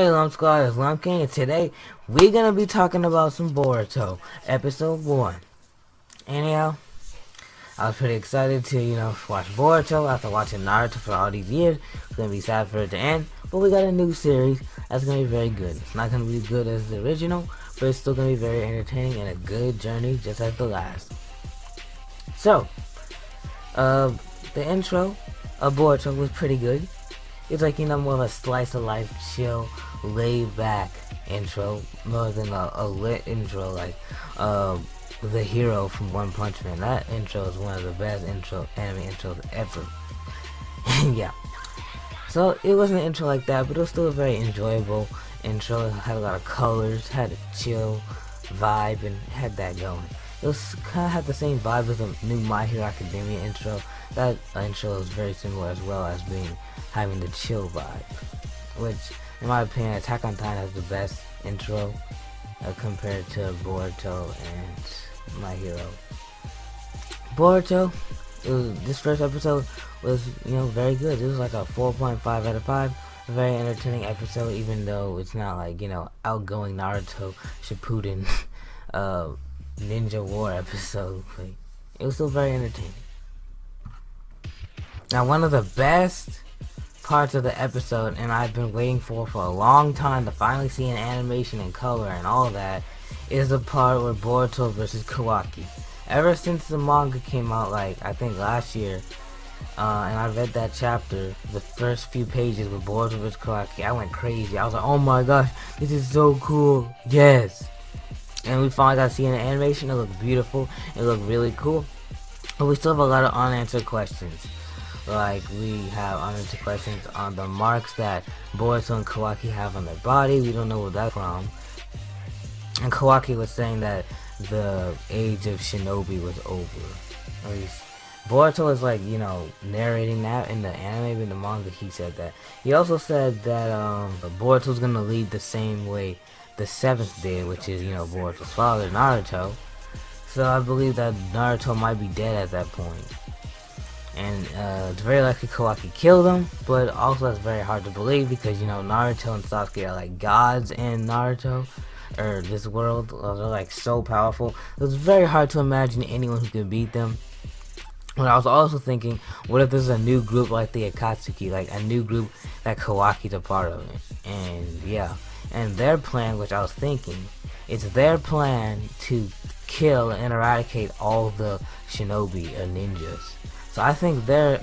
Hey Lump Squad, it's Lump King, and today we're gonna be talking about some Boruto, episode 1. Anyhow, I was pretty excited to, watch Boruto after watching Naruto for all these years. It's gonna be sad for it to end, but we got a new series that's gonna be very good. It's not gonna be as good as the original, but it's still gonna be very entertaining and a good journey just like the last. So, the intro of Boruto was pretty good. It's like, more of a slice of life, chill, laid back intro, more than a lit intro like the hero from One Punch Man. That intro is one of the best anime intros ever. Yeah. So it wasn't an intro like that, but it was still a very enjoyable intro. It had a lot of colors, had a chill vibe, and had that going. It was kind of had the same vibe as the new My Hero Academia intro. That intro is very similar as well as having the chill vibe, which in my opinion Attack on Titan has the best intro compared to Boruto and My Hero. Boruto, this first episode was very good. It was like a 4.5 out of 5. A very entertaining episode, even though it's not like outgoing Naruto Shippuden ninja war episode. But it was still very entertaining. Now, one of the best parts of the episode, and I've been waiting for a long time to finally see an animation in color and all that, is the part where Boruto versus Kawaki. Ever since the manga came out, like I think last year, and I read that chapter, the first few pages with Boruto versus Kawaki, I went crazy. I was like, oh my gosh, this is so cool, yes! And we finally got to see an animation. It looked beautiful, it looked really cool, but we still have a lot of unanswered questions. Like, we have unanswered questions on the marks that Boruto and Kawaki have on their body. We don't know where that's from. And Kawaki was saying that the age of shinobi was over. At least Boruto was like, narrating that in the anime, in the manga he said that. He also said that Boruto's gonna lead the same way the 7th did, which is, Boruto's father, Naruto. So I believe that Naruto might be dead at that point. And it's very likely Kawaki killed him, but also it's very hard to believe because, Naruto and Sasuke are like gods in Naruto, or this world. They're like so powerful. It's very hard to imagine anyone who could beat them. But I was also thinking, what if there's a new group like the Akatsuki, like a new group that Kawaki's a part of it? And yeah, and their plan, which I was thinking, it's their plan to kill and eradicate all the shinobi or ninjas. So I think their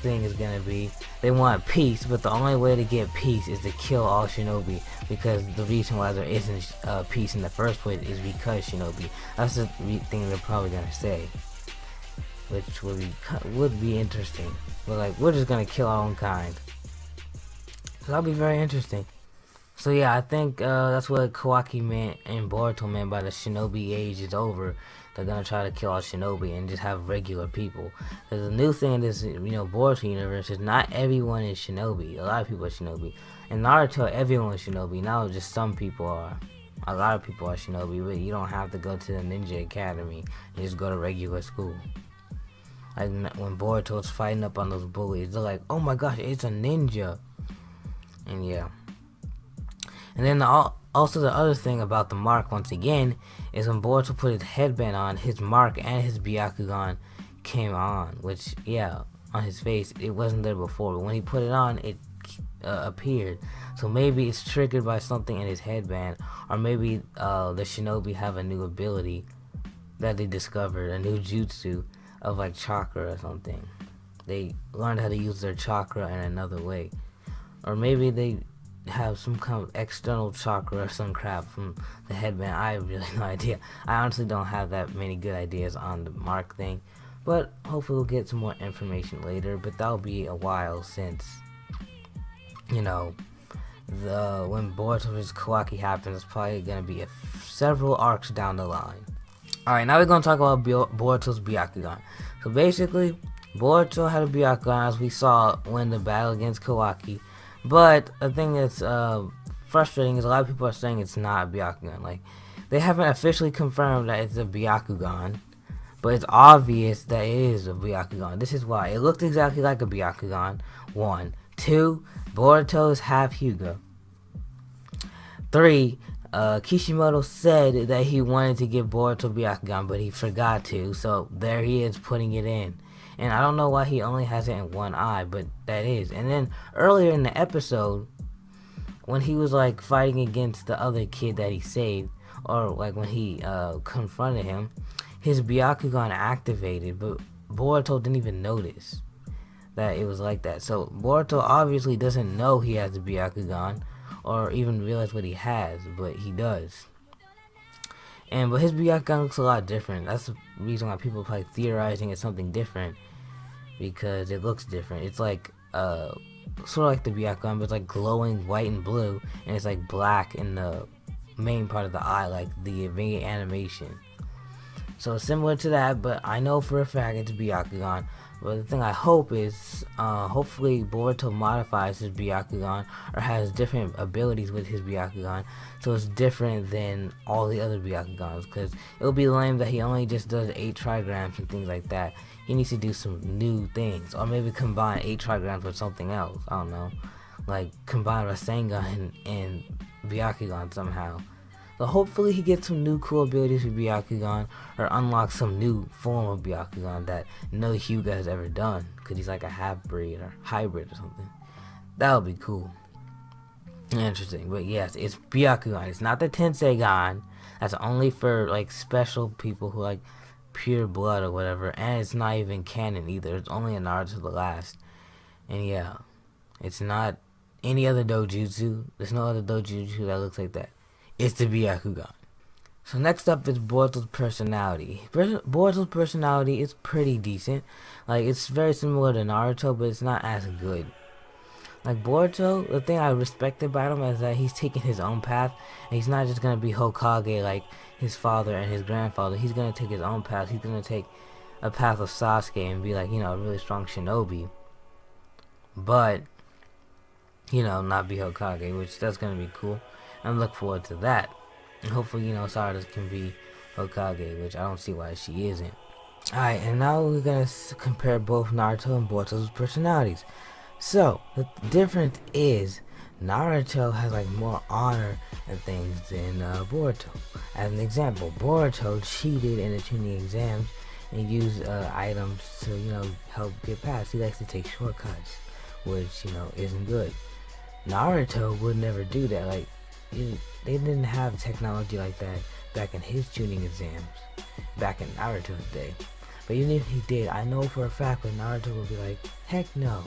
thing is gonna be they want peace, but the only way to get peace is to kill all shinobi, because the reason why there isn't peace in the first place is because shinobi. That's the thing they're probably gonna say, which would be interesting. But like, we're just gonna kill our own kind. So that'll be very interesting. So yeah, I think that's what Kawaki meant and Boruto meant by the shinobi age is over. They're gonna try to kill all shinobi and just have regular people. Because the new thing in this, Boruto universe is not everyone is shinobi. A lot of people are shinobi. In Naruto, everyone is shinobi. Now just some people are. A lot of people are shinobi, but you don't have to go to the ninja academy. You just go to regular school. Like when Boruto's fighting up on those bullies, they're like, oh my gosh, it's a ninja. And yeah. And then also the other thing about the mark, once again, is when Boruto put his headband on, his mark and his Byakugan came on. Which, yeah, on his face, it wasn't there before. But when he put it on, it appeared. So maybe it's triggered by something in his headband. Or maybe the shinobi have a new ability that they discovered, a new jutsu of like chakra or something. They learned how to use their chakra in another way. Or maybe they have some kind of external chakra or some crap from the headband. I have really no idea. I honestly don't have that many good ideas on the mark thing, but hopefully we'll get some more information later. But that'll be a while since when Boruto vs Kawaki happens. It's probably gonna be several arcs down the line. Alright, now we're gonna talk about Boruto's Byakugan. So basically, Boruto had a Byakugan, as we saw when the battle against Kawaki. But the thing that's frustrating is a lot of people are saying it's not a Byakugan. Like, they haven't officially confirmed that it's a Byakugan, but it's obvious that it is a Byakugan. This is why. It looked exactly like a Byakugan, 1. 2, Boruto is half Hyuga. 3, Kishimoto said that he wanted to give Boruto Byakugan, but he forgot to, so there he is putting it in. And I don't know why he only has it in one eye, but that is. And then earlier in the episode, when he was like fighting against the other kid that he saved, or like when he confronted him, his Byakugan activated, but Boruto didn't even notice that it was like that. So Boruto obviously doesn't know he has the Byakugan, or even realize what he has, but he does. But his Byakugan looks a lot different. That's the reason why people are probably theorizing it's something different, because it looks different. It's like sort of like the Byakugan, but it's like glowing white and blue, and it's like black in the main part of the eye, like the main animation. So similar to that, but I know for a fact it's Byakugan. But the thing I hope is, hopefully Boruto modifies his Byakugan, or has different abilities with his Byakugan, so it's different than all the other Byakugans, because it'll be lame that he only just does 8 trigrams and things like that. He needs to do some new things, or maybe combine 8 trigrams with something else, I don't know, like combine Rasengan and Byakugan somehow. So hopefully he gets some new cool abilities with Byakugan, or unlocks some new form of Byakugan that no Hyuga has ever done, because he's like a half-breed or hybrid or something. That would be cool. Interesting. But yes, it's Byakugan. It's not the Tenseigan. That's only for like special people who like pure blood or whatever, and it's not even canon either. It's only in Naruto the Last. And yeah, it's not any other dojutsu. There's no other dojutsu that looks like that. It's the Byakugan. So next up is Boruto's personality. Boruto's personality is pretty decent. Like, it's very similar to Naruto, but it's not as good. Like, Boruto, the thing I respect about him is that he's taking his own path, and he's not just gonna be Hokage like his father and his grandfather. He's gonna take his own path. He's gonna take a path of Sasuke and be like, you know, a really strong shinobi. But, you know, not be Hokage, which that's gonna be cool. I look forward to that. And hopefully, you know, Sarada can be Hokage, which I don't see why she isn't. Alright, and now we're going to compare both Naruto and Boruto's personalities. So, the difference is, Naruto has like more honor and things than Boruto. As an example, Boruto cheated in the tuning exams and used items to, you know, help get past. He likes to take shortcuts, which, you know, isn't good. Naruto would never do that. Like, they didn't have technology like that back in his tuning exams, back in Naruto's day. But even if he did, I know for a fact that Naruto would be like, heck no,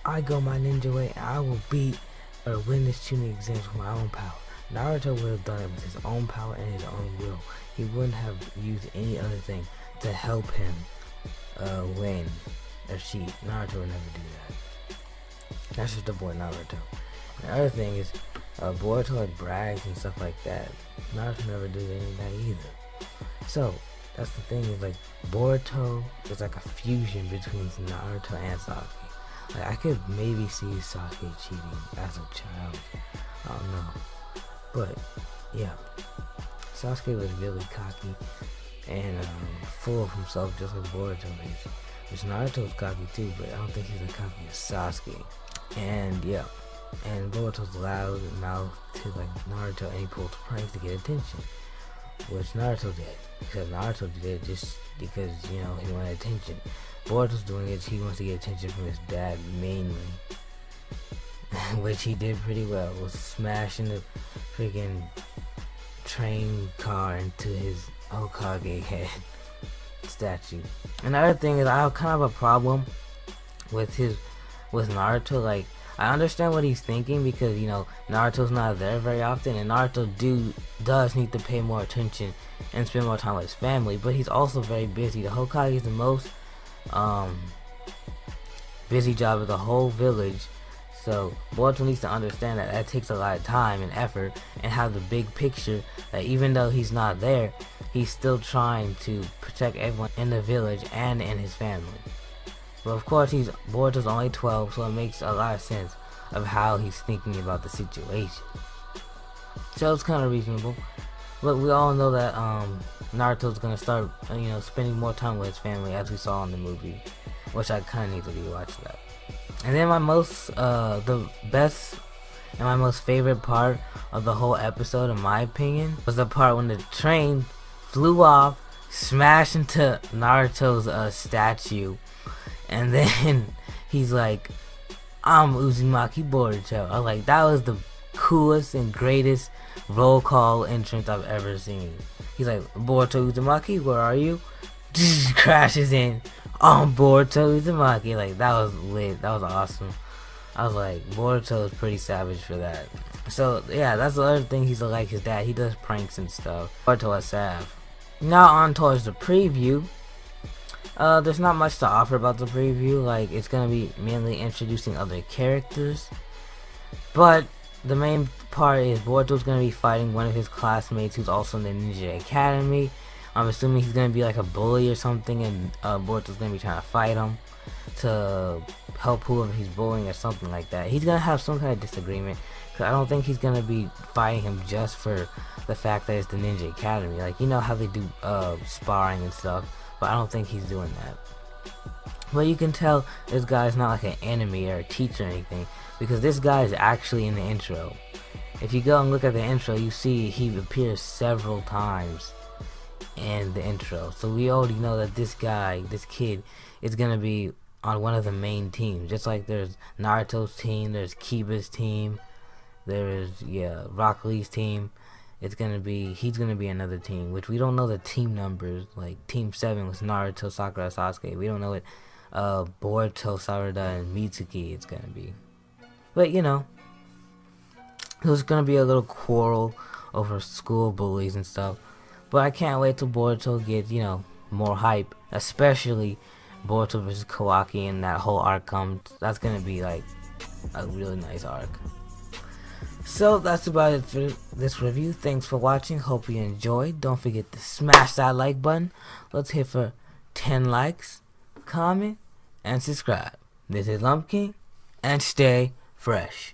I go my ninja way and I will beat or win this tuning exams with my own power. Naruto would have done it with his own power and his own will. He wouldn't have used any other thing to help him win or cheat. Naruto would never do that. That's just the boy Naruto. The other thing is, Boruto like brags and stuff like that. Naruto never did any of that either. So that's the thing, is like Boruto is like a fusion between Naruto and Sasuke. Like, I could maybe see Sasuke cheating as a child. I don't know. But yeah, Sasuke was really cocky and full of himself, just like Boruto is. Which Naruto's cocky too, but I don't think he's as cocky as Sasuke. And yeah. And Boruto's loud mouth to like Naruto, and he pulls pranks to get attention, which Naruto did, because Naruto did it just because, you know, he wanted attention. Boruto's doing it, he wants to get attention from his dad mainly, which he did pretty well, was smashing the freaking train car into his Hokage head statue. Another thing is, I have kind of a problem with Naruto. Like, I understand what he's thinking, because, you know, Naruto's not there very often, and Naruto does need to pay more attention and spend more time with his family, but he's also very busy. The Hokage is the most busy job of the whole village, so Boruto needs to understand that takes a lot of time and effort, and have the big picture that even though he's not there, he's still trying to protect everyone in the village and in his family. But of course, Boruto's only 12, so it makes a lot of sense of how he's thinking about the situation. So it's kind of reasonable. But we all know that Naruto's gonna start, you know, spending more time with his family, as we saw in the movie, which I kind of need to rewatch that. And then my the best And my most favorite part of the whole episode, in my opinion, was the part when the train flew off, smashed into Naruto's statue, and then he's like, "I'm Uzumaki Boruto." I was like, that was the coolest and greatest roll call entrance I've ever seen. He's like, "Boruto Uzumaki, where are you?" Crashes in on Boruto Uzumaki. Like, that was lit. That was awesome. I was like, Boruto is pretty savage for that. So yeah, that's the other thing. He's like his dad. He does pranks and stuff. Boruto is sav. Now on towards the preview. There's not much to offer about the preview. Like, it's gonna be mainly introducing other characters, but the main part is Boruto's gonna be fighting one of his classmates who's also in the Ninja Academy. I'm assuming he's gonna be like a bully or something, and Boruto's gonna be trying to fight him to help whoever he's bullying or something like that. He's gonna have some kind of disagreement, because I don't think he's gonna be fighting him just for the fact that it's the Ninja Academy. Like, you know how they do sparring and stuff, but I don't think he's doing that. But you can tell this guy's not like an enemy or a teacher or anything, because this guy is actually in the intro. If you go and look at the intro, you see he appears several times in the intro. So we already know that this guy, this kid, is gonna be on one of the main teams. Just like there's Naruto's team, there's Kiba's team, there's Rock Lee's team. He's gonna be another team, which we don't know the team numbers. Like Team 7 was Naruto, Sakura, Sasuke. We don't know what Boruto, Sarada, and Mitsuki it's gonna be. But you know, there's gonna be a little quarrel over school bullies and stuff. But I can't wait till Boruto gets, you know, more hype, especially Boruto versus Kawaki and that whole arc comes. That's gonna be like a really nice arc. So that's about it for this review. Thanks for watching. Hope you enjoyed. Don't forget to smash that like button. Let's hit for 10 likes, comment, and subscribe. This is Lumpkin, and stay fresh.